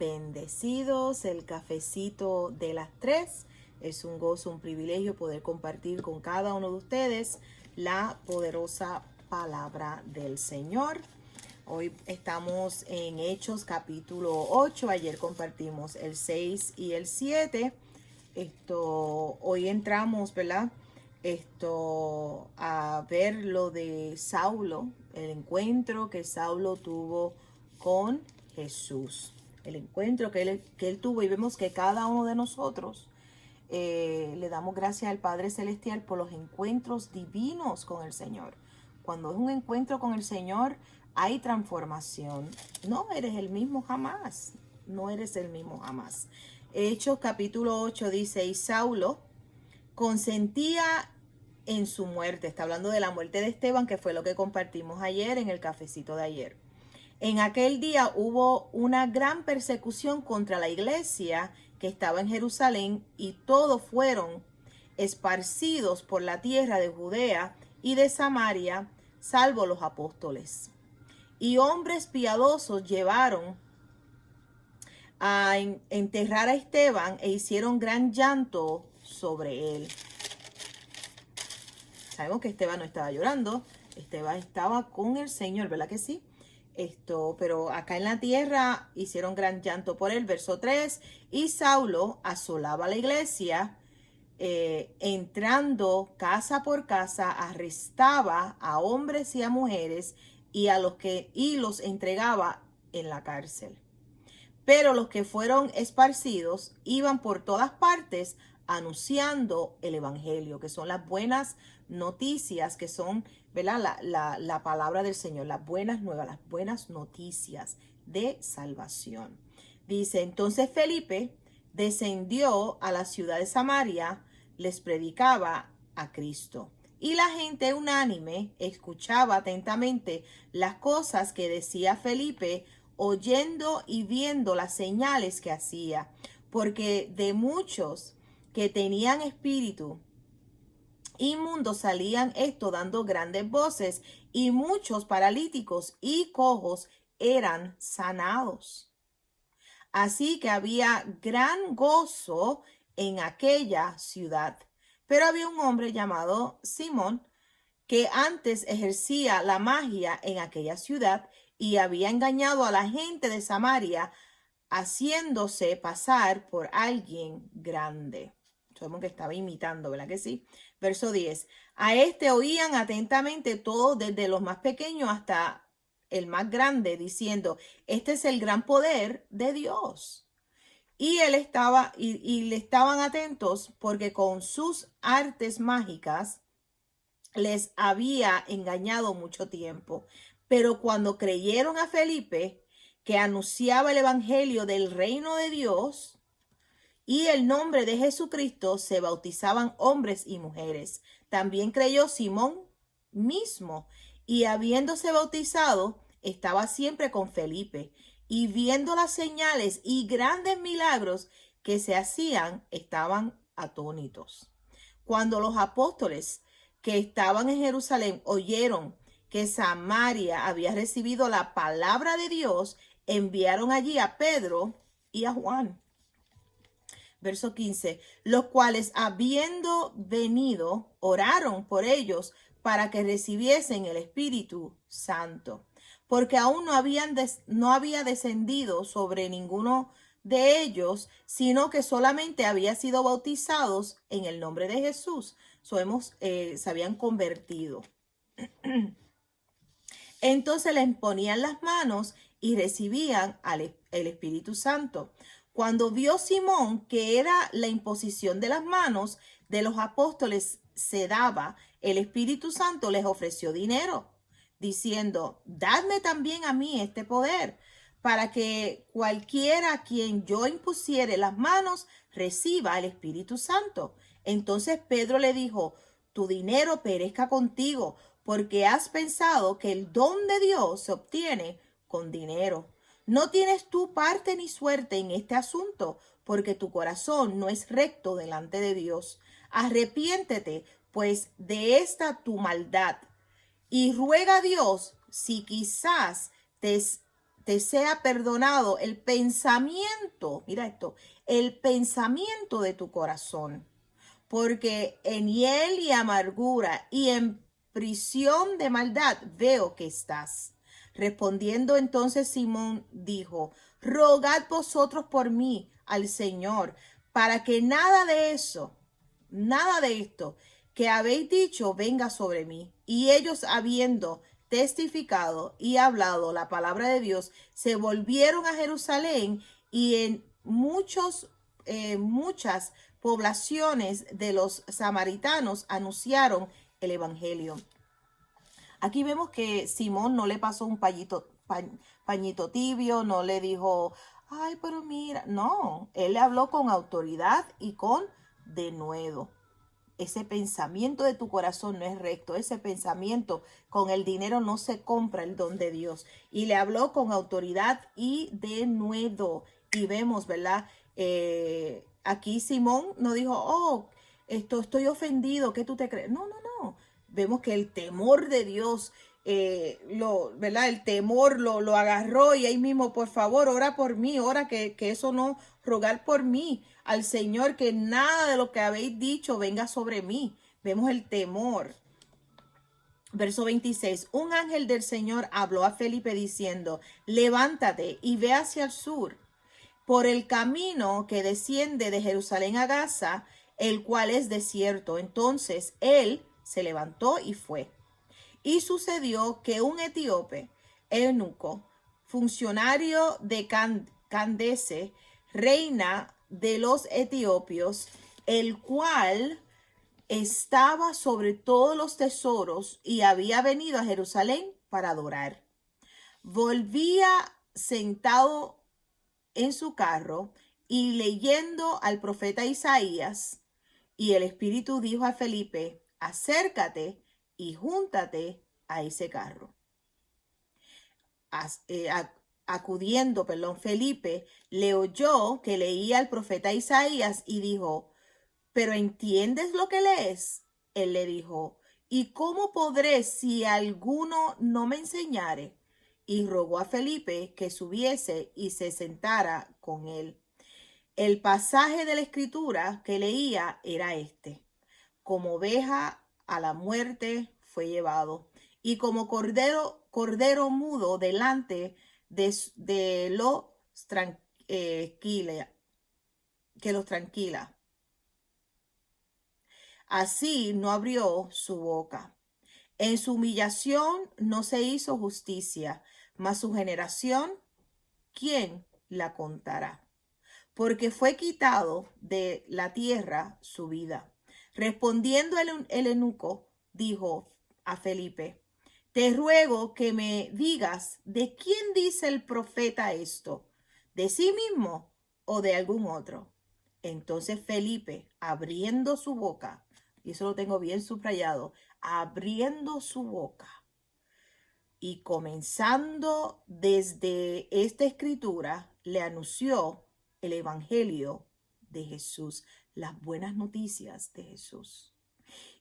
bendecidos. El cafecito de las 3. Es un gozo, un privilegio poder compartir con cada uno de ustedes la poderosa palabra del Señor. Hoy estamos en Hechos capítulo 8. Ayer compartimos el 6 y el 7. Hoy entramos, ¿verdad? A ver lo de Saulo, el encuentro que Saulo tuvo con Jesús. El encuentro que él tuvo, y vemos que cada uno de nosotros le damos gracias al Padre Celestial por los encuentros divinos con el Señor. Cuando es un encuentro con el Señor, hay transformación. No eres el mismo jamás. No eres el mismo jamás. Hechos capítulo 8 dice, y Saulo consentía en su muerte. Está hablando de la muerte de Esteban, que fue lo que compartimos ayer en el cafecito de ayer. En aquel día hubo una gran persecución contra la iglesia que estaba en Jerusalén, y todos fueron esparcidos por la tierra de Judea y de Samaria, salvo los apóstoles. Y hombres piadosos llevaron a enterrar a Esteban e hicieron gran llanto sobre él. Sabemos que Esteban no estaba llorando, Esteban estaba con el Señor, ¿verdad que sí? Pero acá en la tierra hicieron gran llanto por él. Verso 3, y Saulo asolaba la iglesia, entrando casa por casa, arrestaba a hombres y a mujeres y los entregaba en la cárcel. Pero los que fueron esparcidos iban por todas partes anunciando el evangelio, que son las buenas noticias, que son, ¿verdad?, la palabra del Señor, las buenas nuevas, las buenas noticias de salvación. Dice, entonces Felipe descendió a la ciudad de Samaria, les predicaba a Cristo. Y la gente unánime escuchaba atentamente las cosas que decía Felipe, oyendo y viendo las señales que hacía, porque de muchos que tenían espíritu inmundo salían dando grandes voces, y muchos paralíticos y cojos eran sanados. Así que había gran gozo en aquella ciudad. Pero había un hombre llamado Simón, que antes ejercía la magia en aquella ciudad y había engañado a la gente de Samaria, haciéndose pasar por alguien grande. Sabemos que estaba imitando, ¿verdad que sí? Verso 10. A oían atentamente todos, desde los más pequeños hasta el más grande, diciendo, este es el gran poder de Dios. Y él estaba, y le estaban atentos, porque con sus artes mágicas les había engañado mucho tiempo. Pero cuando creyeron a Felipe, que anunciaba el evangelio del reino de Dios y el nombre de Jesucristo, se bautizaban hombres y mujeres. También creyó Simón mismo, y habiéndose bautizado, estaba siempre con Felipe. Y viendo las señales y grandes milagros que se hacían, estaban atónitos. Cuando los apóstoles que estaban en Jerusalén oyeron que Samaria había recibido la palabra de Dios, enviaron allí a Pedro y a Juan. Verso 15, los cuales, habiendo venido, oraron por ellos para que recibiesen el Espíritu Santo, porque aún no había descendido sobre ninguno de ellos, sino que solamente había sido bautizados en el nombre de Jesús. Se habían convertido. Entonces les ponían las manos y recibían el Espíritu Santo. Cuando vio Simón que era la imposición de las manos de los apóstoles se daba, el Espíritu Santo les ofreció dinero, diciendo, dadme también a mí este poder, para que cualquiera a quien yo impusiere las manos reciba el Espíritu Santo. Entonces Pedro le dijo, tu dinero perezca contigo, porque has pensado que el don de Dios se obtiene con dinero. No tienes tú parte ni suerte en este asunto, porque tu corazón no es recto delante de Dios. Arrepiéntete, pues, de esta tu maldad, y ruega a Dios si quizás te te sea perdonado el pensamiento, mira esto, el pensamiento de tu corazón, porque en hiel y amargura y en prisión de maldad veo que estás. Respondiendo entonces Simón dijo, rogad vosotros por mí al Señor, para que nada de esto que habéis dicho venga sobre mí. Y ellos, habiendo testificado y hablado la palabra de Dios, se volvieron a Jerusalén, y en muchas poblaciones de los samaritanos anunciaron el evangelio. Aquí vemos que Simón no le pasó un pañito tibio, no le dijo, ay, pero mira, no, él le habló con autoridad y con denuedo. Ese pensamiento de tu corazón no es recto. Ese pensamiento, con el dinero no se compra el don de Dios. Y le habló con autoridad y denuedo. Y vemos, ¿verdad? Aquí Simón no dijo, oh, estoy ofendido, ¿qué tú te crees? No, no, no. Vemos que el temor de Dios, ¿verdad? El temor lo agarró, y ahí mismo, por favor, ora por mí, ora que eso no, rogar por mí al Señor, que nada de lo que habéis dicho venga sobre mí. Vemos el temor. Verso 26, un ángel del Señor habló a Felipe diciendo, levántate y ve hacia el sur, por el camino que desciende de Jerusalén a Gaza, el cual es desierto. Entonces él se levantó y fue. Y sucedió que un etíope, eunuco, funcionario de Candace, reina de los etiopios, el cual estaba sobre todos los tesoros y había venido a Jerusalén para adorar, volvía sentado en su carro y leyendo al profeta Isaías, y el Espíritu dijo a Felipe, acércate y júntate a ese carro. Acudiendo, Felipe le oyó que leía al profeta Isaías y dijo, ¿pero entiendes lo que lees? Él le dijo, ¿y cómo podré si alguno no me enseñare? Y rogó a Felipe que subiese y se sentara con él. El pasaje de la escritura que leía era este: como oveja a la muerte fue llevado, y como cordero mudo delante de los tranquila. Así no abrió su boca. En su humillación no se hizo justicia, mas su generación, ¿quién la contará? Porque fue quitado de la tierra su vida. Respondiendo el eunuco, dijo a Felipe, te ruego que me digas de quién dice el profeta esto, de sí mismo o de algún otro. Entonces Felipe, abriendo su boca, y eso lo tengo bien subrayado, abriendo su boca y comenzando desde esta escritura, le anunció el evangelio de Jesús, las buenas noticias de Jesús.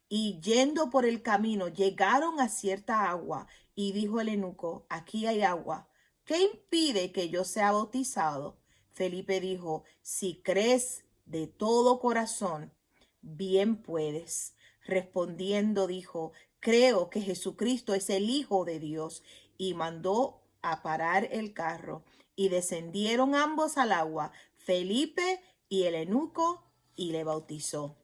Y yendo por el camino, llegaron a cierta agua, y dijo el eunuco, aquí hay agua, ¿qué impide que yo sea bautizado? Felipe dijo, si crees de todo corazón, bien puedes. Respondiendo dijo, creo que Jesucristo es el Hijo de Dios. Y mandó a parar el carro, y descendieron ambos al agua, Felipe y el eunuco, y le bautizó.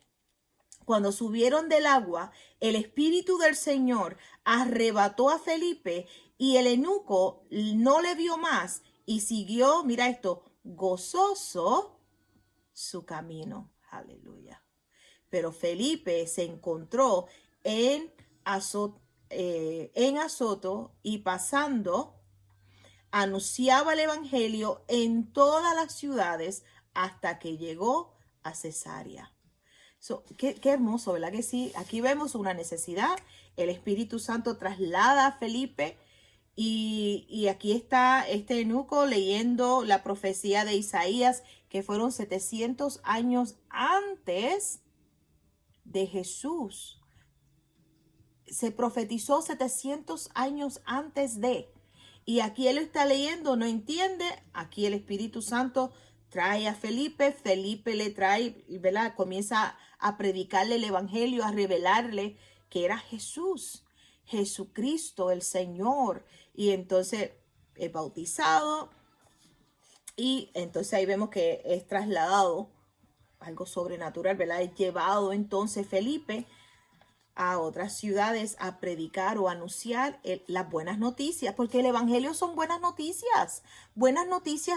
Cuando subieron del agua, el Espíritu del Señor arrebató a Felipe, y el eunuco no le vio más y siguió, mira esto, gozoso su camino. Aleluya. Pero Felipe se encontró en Azoto, y pasando anunciaba el evangelio en todas las ciudades hasta que llegó a Cesarea. Qué hermoso, ¿verdad que sí? Aquí vemos una necesidad. El Espíritu Santo traslada a Felipe, y aquí está este eunuco leyendo la profecía de Isaías, que fueron 700 años antes de Jesús. Se profetizó 700 años antes de. Y aquí él está leyendo, no entiende. Aquí el Espíritu Santo trae a Felipe. Felipe le trae, ¿verdad? Comienza a predicarle el evangelio, a revelarle que era Jesús, Jesucristo, el Señor. Y entonces es bautizado. Y entonces ahí vemos que es trasladado, algo sobrenatural, ¿verdad? Es llevado entonces Felipe a otras ciudades a predicar o anunciar las buenas noticias, porque el evangelio son buenas noticias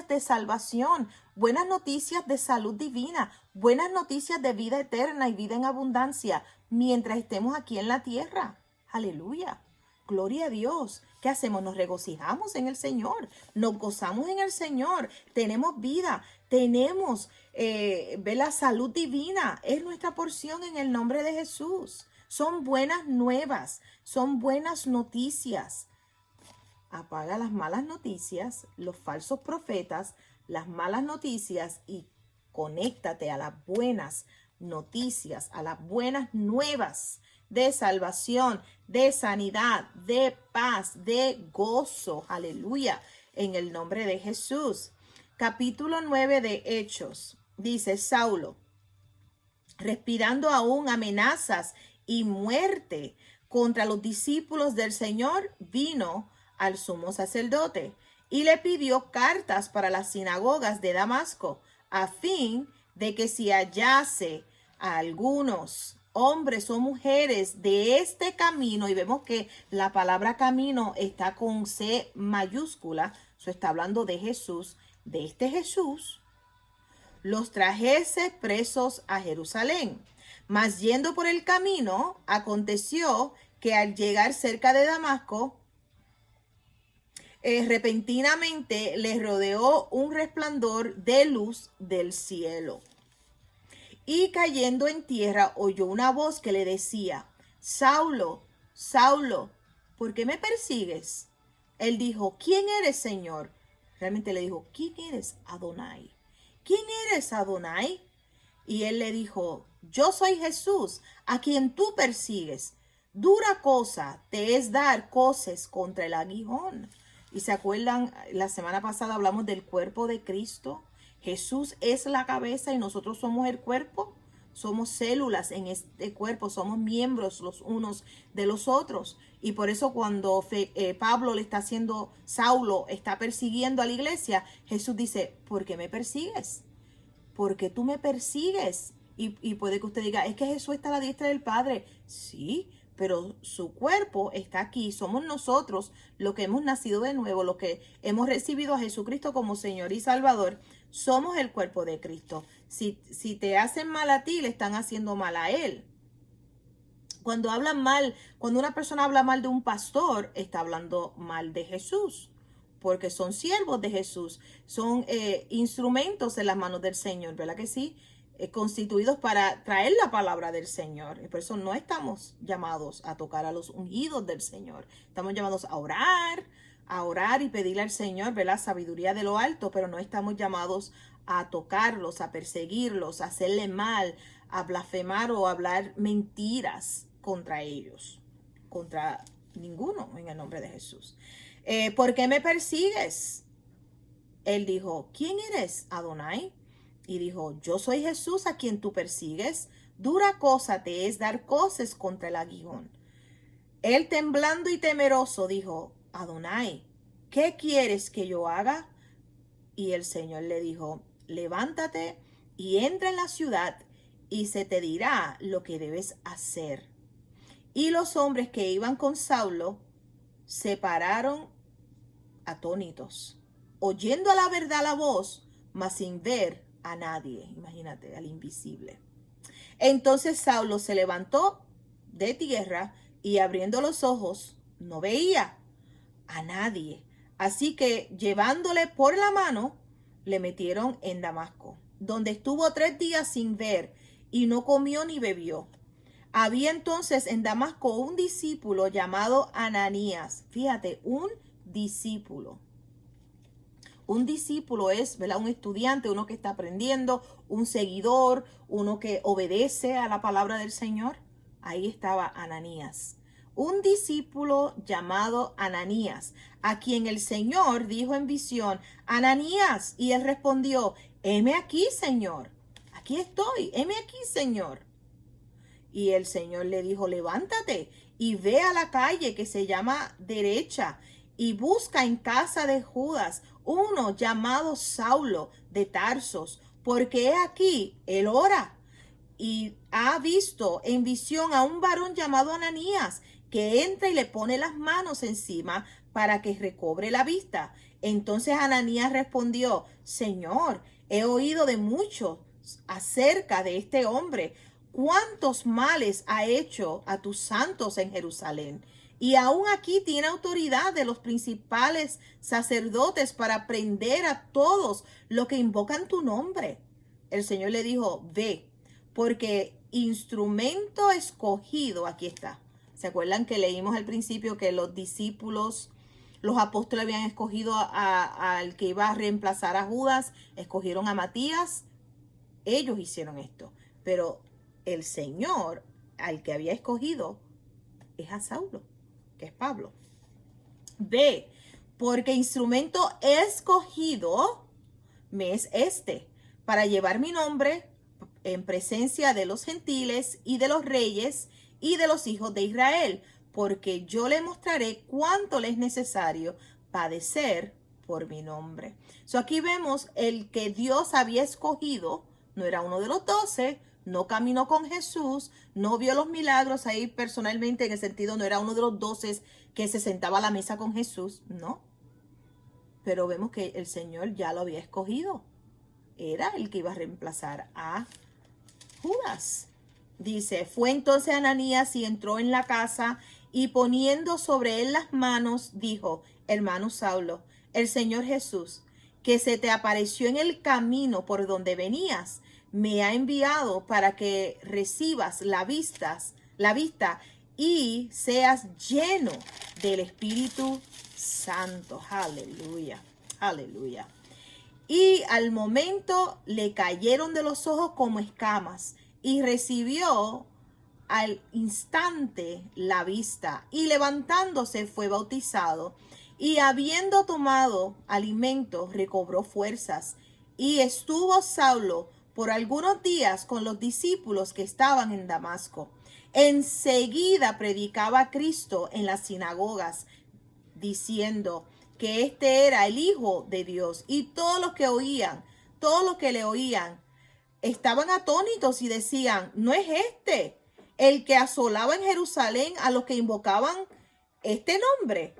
de salvación, buenas noticias de salud divina, buenas noticias de vida eterna y vida en abundancia mientras estemos aquí en la tierra. Aleluya. Gloria a Dios. ¿Qué hacemos? Nos regocijamos en el Señor, nos gozamos en el Señor, tenemos vida, tenemos la salud divina, es nuestra porción en el nombre de Jesús. Son buenas nuevas, son buenas noticias. Apaga las malas noticias, los falsos profetas, las malas noticias y conéctate a las buenas noticias, a las buenas nuevas de salvación, de sanidad, de paz, de gozo. Aleluya, en el nombre de Jesús. Capítulo 9 de Hechos. Dice Saulo, respirando aún amenazas y muerte contra los discípulos del Señor, vino al sumo sacerdote y le pidió cartas para las sinagogas de Damasco, a fin de que si hallase a algunos hombres o mujeres de este camino, y vemos que la palabra camino está con C mayúscula, eso está hablando de Jesús, de este Jesús, los trajese presos a Jerusalén. Mas yendo por el camino, aconteció que al llegar cerca de Damasco, repentinamente le rodeó un resplandor de luz del cielo. Y cayendo en tierra, oyó una voz que le decía, Saulo, Saulo, ¿por qué me persigues? Él dijo, ¿quién eres, Señor? Realmente le dijo, ¿quién eres, Adonai? ¿Quién eres, Adonai? Y él le dijo, yo soy Jesús, a quien tú persigues. Dura cosa te es dar coces contra el aguijón. Y se acuerdan, la semana pasada hablamos del cuerpo de Cristo. Jesús es la cabeza y nosotros somos el cuerpo. Somos células en este cuerpo, somos miembros los unos de los otros. Y por eso cuando Pablo le está haciendo, Saulo está persiguiendo a la iglesia, Jesús dice, ¿por qué me persigues? Porque tú me persigues. Y puede que usted diga, es que Jesús está a la diestra del Padre. Sí, pero su cuerpo está aquí. Somos nosotros los que hemos nacido de nuevo, los que hemos recibido a Jesucristo como Señor y Salvador. Somos el cuerpo de Cristo. Si te hacen mal a ti, le están haciendo mal a Él. Cuando hablan mal, cuando una persona habla mal de un pastor, está hablando mal de Jesús. Porque son siervos de Jesús, son instrumentos en las manos del Señor, ¿verdad que sí? Constituidos para traer la palabra del Señor. Y por eso no estamos llamados a tocar a los ungidos del Señor. Estamos llamados a orar y pedirle al Señor, ¿verdad? Sabiduría de lo alto, pero no estamos llamados a tocarlos, a perseguirlos, a hacerle mal, a blasfemar o a hablar mentiras contra ellos, contra ninguno, en el nombre de Jesús. ¿Por qué me persigues? Él dijo, ¿quién eres, Adonai? Y dijo, yo soy Jesús a quien tú persigues. Dura cosa te es dar coces contra el aguijón. Él temblando y temeroso dijo, Adonai, ¿qué quieres que yo haga? Y el Señor le dijo, levántate y entra en la ciudad y se te dirá lo que debes hacer. Y los hombres que iban con Saulo se pararon atónitos, oyendo a la verdad la voz, mas sin ver a nadie. Imagínate, al invisible. Entonces Saulo se levantó de tierra y abriendo los ojos no veía a nadie. Así que llevándole por la mano, le metieron en Damasco, donde estuvo 3 días sin ver y no comió ni bebió. Había entonces en Damasco un discípulo llamado Ananías. Fíjate, un discípulo. Un discípulo es, ¿verdad?, un estudiante, uno que está aprendiendo, un seguidor, uno que obedece a la palabra del Señor. Ahí estaba Ananías, un discípulo llamado Ananías, a quien el Señor dijo en visión: Ananías. Y él respondió: heme aquí, Señor. Aquí estoy, heme aquí, Señor. Y el Señor le dijo: levántate y ve a la calle que se llama Derecha y busca en casa de Judas uno llamado Saulo de Tarsos, porque he aquí, él ora y ha visto en visión a un varón llamado Ananías, que entra y le pone las manos encima para que recobre la vista. Entonces Ananías respondió: Señor, he oído de muchos acerca de este hombre, cuántos males ha hecho a tus santos en Jerusalén. Y aún aquí tiene autoridad de los principales sacerdotes para prender a todos los que invocan tu nombre. El Señor le dijo: ve, porque instrumento escogido, aquí está. ¿Se acuerdan que leímos al principio que los discípulos, los apóstoles habían escogido al que iba a reemplazar a Judas? Escogieron a Matías. Ellos hicieron esto. Pero el Señor, al que había escogido, es a Saulo, que es Pablo. Ve, porque instrumento escogido me es este, para llevar mi nombre en presencia de los gentiles y de los reyes y de los hijos de Israel, porque yo le mostraré cuánto le es necesario padecer por mi nombre. Aquí vemos el que Dios había escogido, no era uno de los 12, no caminó con Jesús, no vio los milagros ahí personalmente, en el sentido no era uno de los 12 que se sentaba a la mesa con Jesús, no. Pero vemos que el Señor ya lo había escogido. Era el que iba a reemplazar a Judas. Dice: fue entonces Ananías y entró en la casa, y poniendo sobre él las manos, dijo: hermano Saulo, el Señor Jesús, que se te apareció en el camino por donde venías, me ha enviado para que recibas la vista y seas lleno del Espíritu Santo. Aleluya, aleluya. Y al momento le cayeron de los ojos como escamas, y recibió al instante la vista, y levantándose fue bautizado, y habiendo tomado alimento recobró fuerzas. Y estuvo Saulo por algunos días con los discípulos que estaban en Damasco. Enseguida predicaba a Cristo en las sinagogas, diciendo que este era el Hijo de Dios. Y todos los que le oían, estaban atónitos y decían: ¿no es este el que asolaba en Jerusalén a los que invocaban este nombre?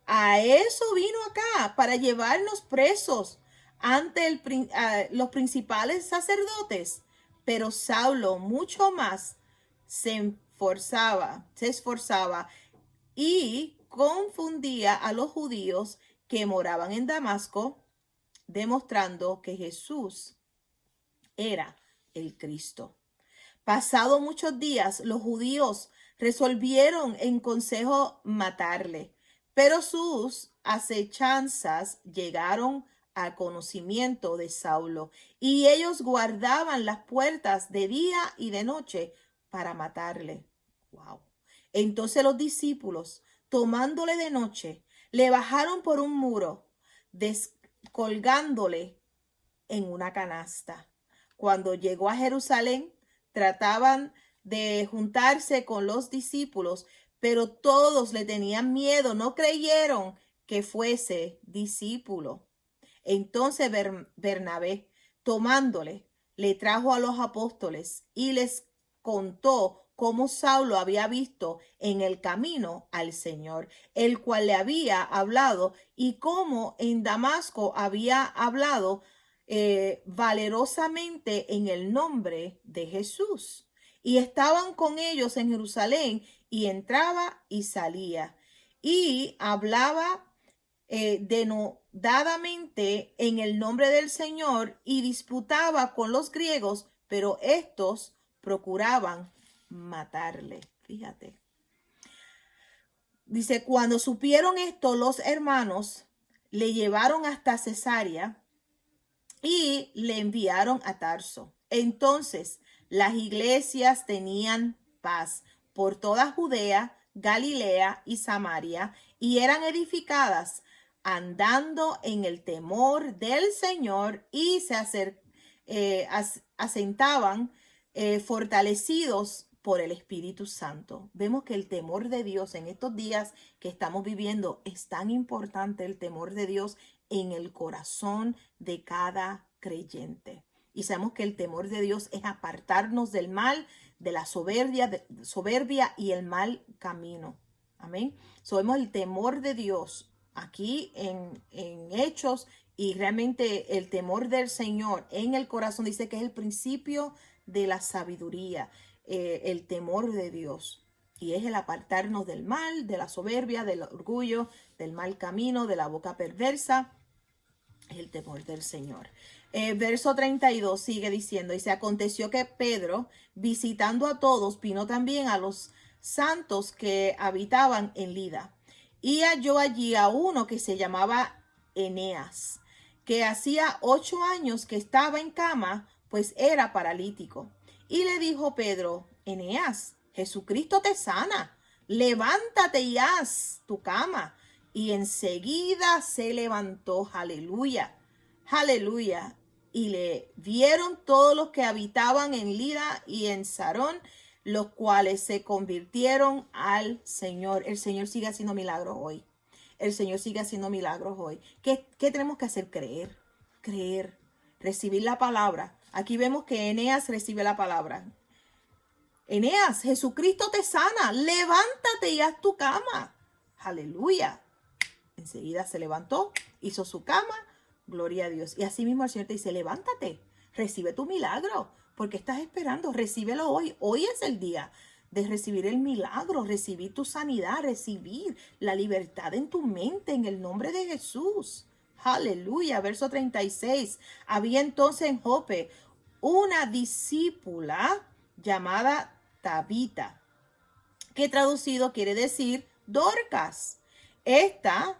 A eso vino acá, para llevarnos presos ante los principales sacerdotes. Pero Saulo mucho más se esforzaba y confundía a los judíos que moraban en Damasco, demostrando que Jesús era el Cristo. Pasado muchos días, los judíos resolvieron en consejo matarle, pero sus acechanzas llegaron al conocimiento de Saulo, y ellos guardaban las puertas de día y de noche para matarle. Wow. Entonces los discípulos, tomándole de noche, le bajaron por un muro, descolgándole en una canasta. Cuando llegó a Jerusalén, trataban de juntarse con los discípulos, pero todos le tenían miedo, no creyeron que fuese discípulo. Entonces Bernabé, tomándole, le trajo a los apóstoles y les contó cómo Saulo había visto en el camino al Señor, el cual le había hablado, y cómo en Damasco había hablado valerosamente en el nombre de Jesús. Y estaban con ellos en Jerusalén, y entraba y salía, y hablaba denodadamente en el nombre del Señor, y disputaba con los griegos, pero estos procuraban matarle. Fíjate. Dice: cuando supieron esto, los hermanos le llevaron hasta Cesarea y le enviaron a Tarso. Entonces las iglesias tenían paz por toda Judea, Galilea y Samaria, y eran edificadas andando en el temor del Señor, y se asentaban fortalecidos por el Espíritu Santo. Vemos que el temor de Dios en estos días que estamos viviendo es tan importante, el temor de Dios en el corazón de cada creyente. Y sabemos que el temor de Dios es apartarnos del mal, de la soberbia y el mal camino. Amén. Vemos el temor de Dios aquí en Hechos, y realmente el temor del Señor en el corazón dice que es el principio de la sabiduría, el temor de Dios. Y es el apartarnos del mal, de la soberbia, del orgullo, del mal camino, de la boca perversa. Es el temor del Señor. Verso 32 sigue diciendo, y se aconteció que Pedro, visitando a todos, vino también a los santos que habitaban en Lida, y halló allí a uno que se llamaba Eneas, que hacía 8 años que estaba en cama, pues era paralítico. Y le dijo Pedro: Eneas, Jesucristo te sana, levántate y haz tu cama. Y enseguida se levantó. Aleluya, aleluya. Y le vieron todos los que habitaban en Lida y en Sarón, los cuales se convirtieron al Señor. El Señor sigue haciendo milagros hoy. El Señor sigue haciendo milagros hoy. ¿Qué tenemos que hacer? Creer, recibir la palabra. Aquí vemos que Eneas recibe la palabra. Eneas, Jesucristo te sana, levántate y haz tu cama. Aleluya. Enseguida se levantó, hizo su cama, gloria a Dios. Y así mismo el Señor te dice: levántate, recibe tu milagro. ¿Por qué estás esperando? Recíbelo hoy. Hoy es el día de recibir el milagro, recibir tu sanidad, recibir la libertad en tu mente en el nombre de Jesús. Aleluya. Verso 36. Había entonces en Jope una discípula llamada Tabita, que traducido quiere decir Dorcas. Esta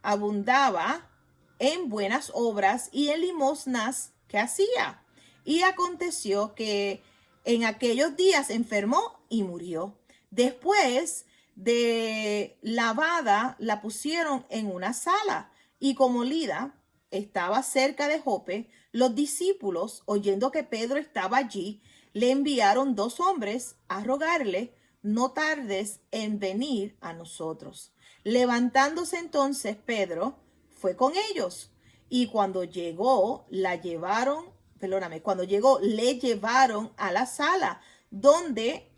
abundaba en buenas obras y en limosnas que hacía. Y aconteció que en aquellos días enfermó y murió. Después de lavada, la pusieron en una sala. Y como Lida estaba cerca de Jope, los discípulos, oyendo que Pedro estaba allí, le enviaron 2 hombres a rogarle: no tardes en venir a nosotros. Levantándose entonces Pedro fue con ellos, y cuando llegó le llevaron a la sala, donde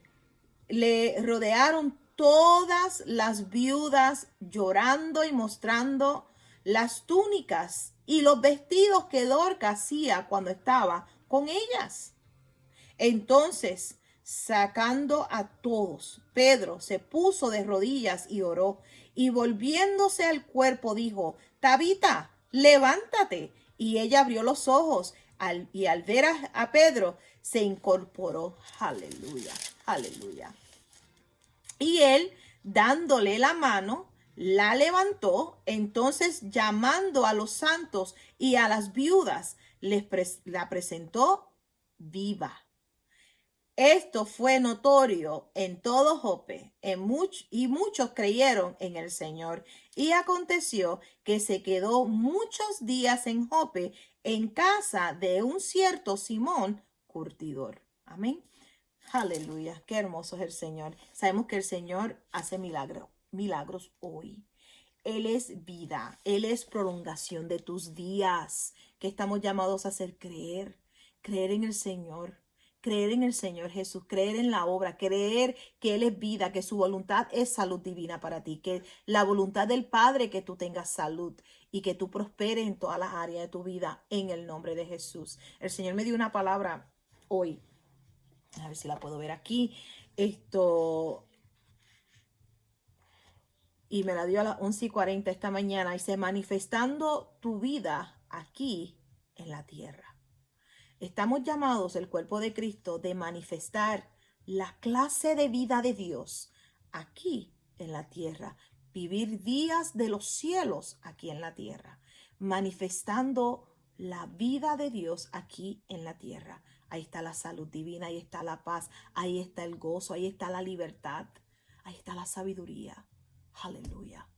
le rodearon todas las viudas, llorando y mostrando las túnicas y los vestidos que Dorcas hacía cuando estaba con ellas. Entonces, sacando a todos, Pedro se puso de rodillas y oró, y volviéndose al cuerpo dijo: Tabita, levántate. Y ella abrió los ojos, y al ver a Pedro se incorporó. Aleluya, aleluya. Y él, dándole la mano, la levantó. Entonces, llamando a los santos y a las viudas, la presentó viva. Esto fue notorio en todo Jope, y muchos creyeron en el Señor. Y aconteció que se quedó muchos días en Jope, en casa de un cierto Simón curtidor. Amén. Aleluya. Qué hermoso es el Señor. Sabemos que el Señor hace milagros hoy. Él es vida. Él es prolongación de tus días. Que estamos llamados a hacer: creer en el Señor. Creer en el Señor Jesús, creer en la obra, creer que Él es vida, que su voluntad es salud divina para ti, que la voluntad del Padre que tú tengas salud y que tú prosperes en todas las áreas de tu vida en el nombre de Jesús. El Señor me dio una palabra hoy, a ver si la puedo ver aquí, y me la dio a las 11:40 esta mañana. Dice: manifestando tu vida aquí en la tierra. Estamos llamados, el cuerpo de Cristo, de manifestar la clase de vida de Dios aquí en la tierra. Vivir días de los cielos aquí en la tierra. Manifestando la vida de Dios aquí en la tierra. Ahí está la salud divina, ahí está la paz, ahí está el gozo, ahí está la libertad, ahí está la sabiduría. Aleluya.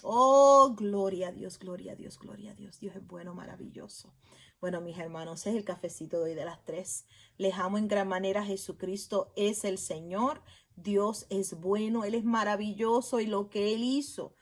Oh, gloria a Dios, gloria a Dios, gloria a Dios. Dios es bueno, maravilloso. Bueno, mis hermanos, es el cafecito de hoy de las 3. Les amo en gran manera. Jesucristo es el Señor. Dios es bueno, Él es maravilloso y lo que Él hizo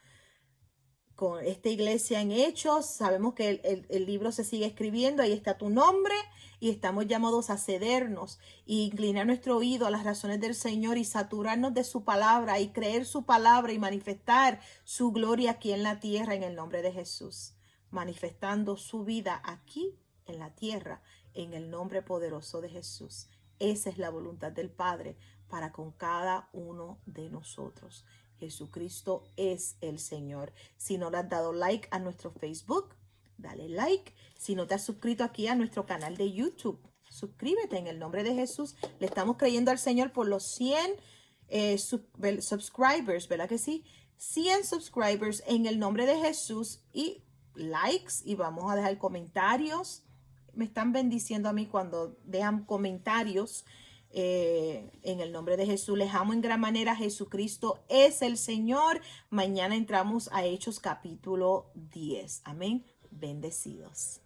con esta iglesia en Hechos, sabemos que el libro se sigue escribiendo, ahí está tu nombre y estamos llamados a cedernos e inclinar nuestro oído a las razones del Señor y saturarnos de su palabra y creer su palabra y manifestar su gloria aquí en la tierra en el nombre de Jesús, manifestando su vida aquí en la tierra en el nombre poderoso de Jesús. Esa es la voluntad del Padre para con cada uno de nosotros. Jesucristo es el Señor. Si no le has dado like a nuestro Facebook, dale like. Si no te has suscrito aquí a nuestro canal de YouTube, suscríbete en el nombre de Jesús. Le estamos creyendo al Señor por los 100 subscribers, ¿verdad que sí? 100 subscribers en el nombre de Jesús y likes, y vamos a dejar comentarios. Me están bendiciendo a mí cuando dejan comentarios. En el nombre de Jesús, les amo en gran manera. Jesucristo es el Señor. Mañana entramos a Hechos capítulo 10. Amén. Bendecidos.